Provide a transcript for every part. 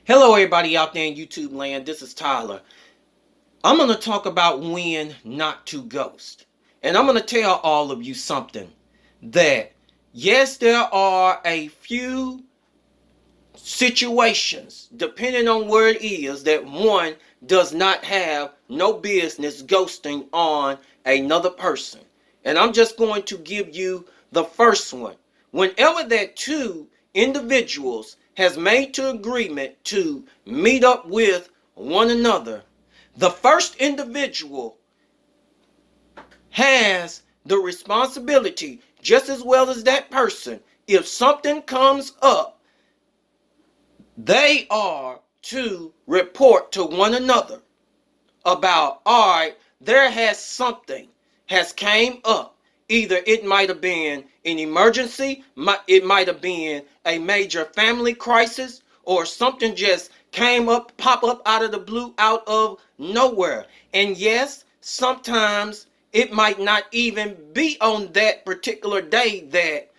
Hello, everybody out there in YouTube land. This is Tyler. I'm going to talk about when not to ghost. And I'm going to tell all of you something that, yes, there are a few situations, depending on where it is, that one does not have no business ghosting on another person. And I'm just going to give you the first one. Whenever that two individuals has made to agreement to meet up with one another, the first individual has the responsibility, just as well as that person, if something comes up, they are to report to one another about, all right, there has something has came up. Either it might have been an emergency, it might have been a major family crisis, or something just came up, pop up out of the blue, out of nowhere. And yes, sometimes it might not even be on that particular day that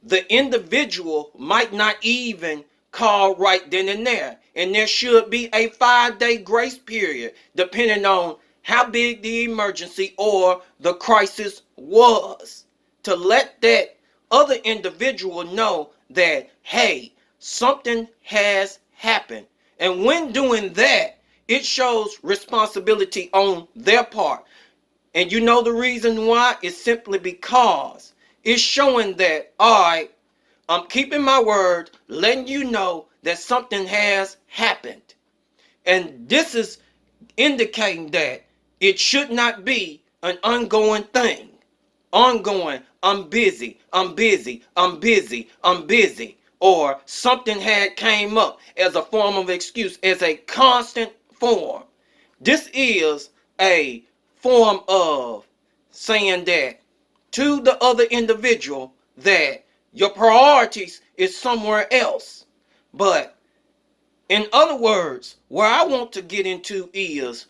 the individual might not even call right then and there. And there should be a 5-day grace period, depending on how big the emergency or the crisis was, to let that other individual know that, hey, something has happened. And when doing that, it shows responsibility on their part. And you know the reason why? It's simply because it's showing that, all right, I'm keeping my word, letting you know that something has happened. And this is indicating that it should not be an ongoing thing. Ongoing, I'm busy, I'm busy, I'm busy, I'm busy. Or something had came up as a form of excuse, as a constant form. This is a form of saying that to the other individual that your priorities is somewhere else. But in other words, where I want to get into is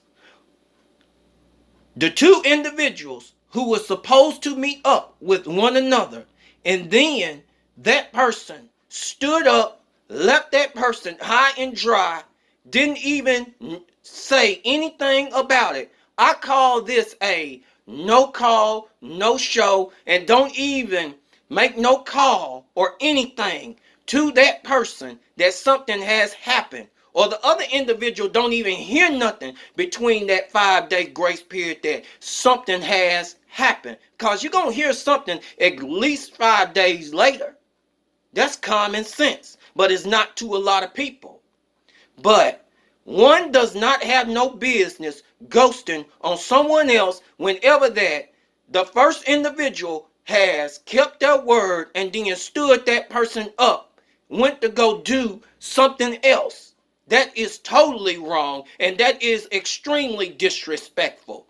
the two individuals who were supposed to meet up with one another, and then that person stood up, left that person high and dry, didn't even say anything about it. I call this a no call, no show, and don't even make no call or anything to that person that something has happened, or the other individual don't even hear nothing between that 5-day grace period that something has happened. Because you're going to hear something at least 5 days later. That's common sense, but it's not to a lot of people. But one does not have no business ghosting on someone else whenever that the first individual has kept their word and then stood that person up, went to go do something else. That is totally wrong, and that is extremely disrespectful.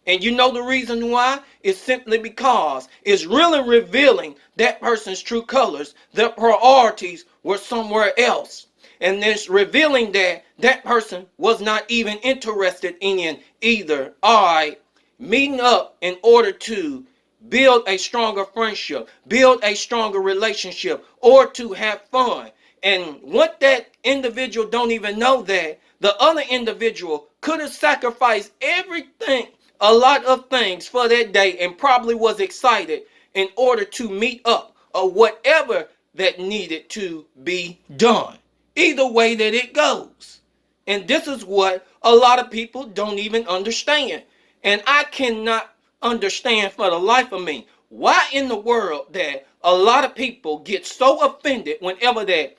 And you know the reason why? It's simply because it's really revealing that person's true colors. Their priorities were somewhere else. And it's revealing that that person was not even interested in either, all right, meeting up in order to build a stronger friendship, build a stronger relationship, or to have fun. And what that individual don't even know, that the other individual could have sacrificed everything, a lot of things for that day, and probably was excited in order to meet up or whatever that needed to be done. Either way that it goes. And this is what a lot of people don't even understand. And I cannot understand for the life of me why in the world that a lot of people get so offended whenever that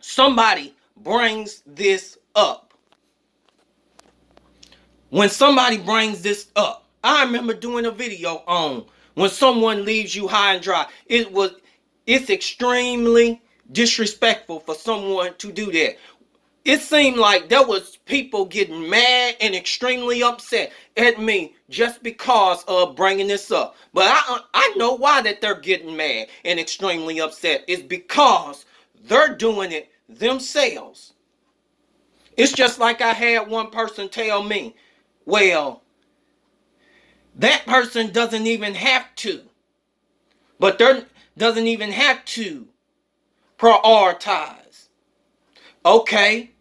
somebody brings this up. When somebody brings this up, I remember doing a video on when someone leaves you high and dry. It's extremely disrespectful for someone to do that. It seemed like there was people getting mad and extremely upset at me just because of bringing this up. But I know why that they're getting mad and extremely upset. It's because they're doing it themselves. It's just like I had one person tell me, well, that person doesn't even have to, but they doesn't even have to prioritize. Okay,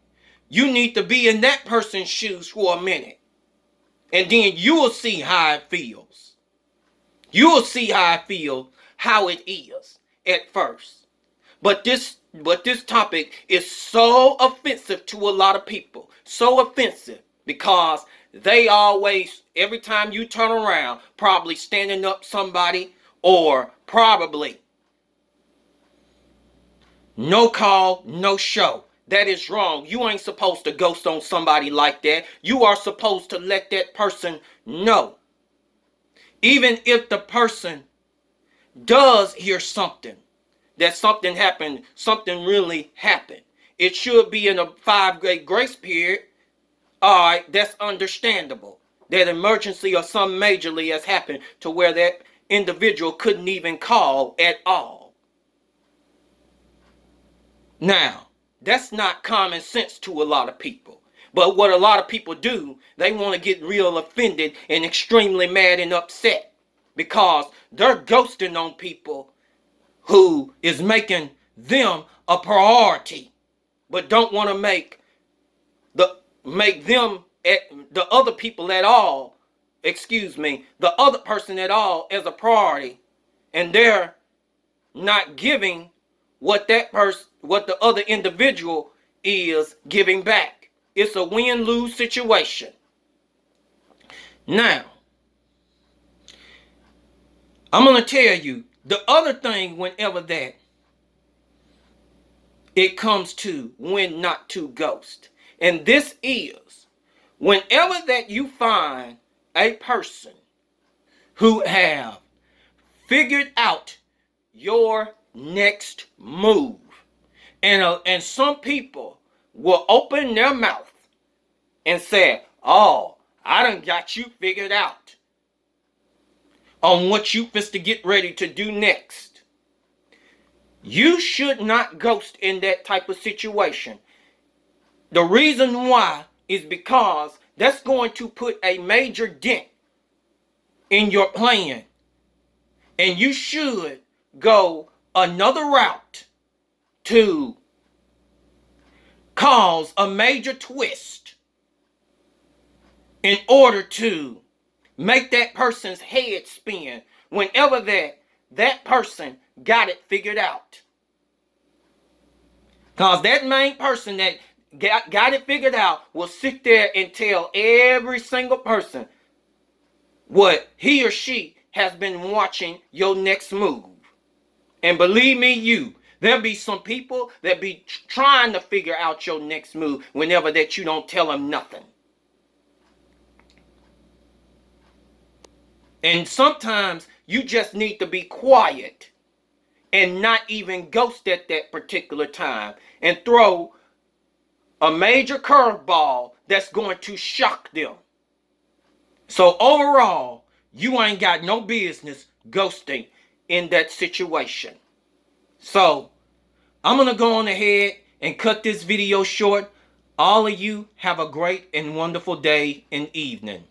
You need to be in that person's shoes for a minute. And then you will see how it feels. You will see how it feels, how it is at first. But this topic is so offensive to a lot of people. So offensive because they always, every time you turn around, probably standing up somebody or probably no call, no show. That is wrong. You ain't supposed to ghost on somebody like that. You are supposed to let that person know. Even if the person does hear something, that something happened, something really happened. It should be in a 5-day grace period. All right, that's understandable. That emergency or some majorly has happened to where that individual couldn't even call at all. Now, that's not common sense to a lot of people. But what a lot of people do, they want to get real offended and extremely mad and upset because they're ghosting on people who is making them a priority, but don't want to make them the other people at all, the other person at all as a priority, and they're not giving what the other individual is giving back. It's a win-lose situation. Now, I'm going to tell you the other thing whenever that it comes to when not to ghost. And this is whenever that you find a person who have figured out your next move. And some people will open their mouth and say, oh, I done got you figured out on what you fist to get ready to do next. You should not ghost in that type of situation. The reason why is because that's going to put a major dent in your plan. And you should go another route to cause a major twist in order to make that person's head spin whenever that person got it figured out. Because that main person that got it figured out will sit there and tell every single person what he or she has been watching your next move. And believe me, there'll be some people that be trying to figure out your next move whenever that you don't tell them nothing. And sometimes you just need to be quiet and not even ghost at that particular time and throw a major curveball that's going to shock them. So overall, you ain't got no business ghosting in that situation. So I'm going to go on ahead and cut this video short. All of you have a great and wonderful day and evening.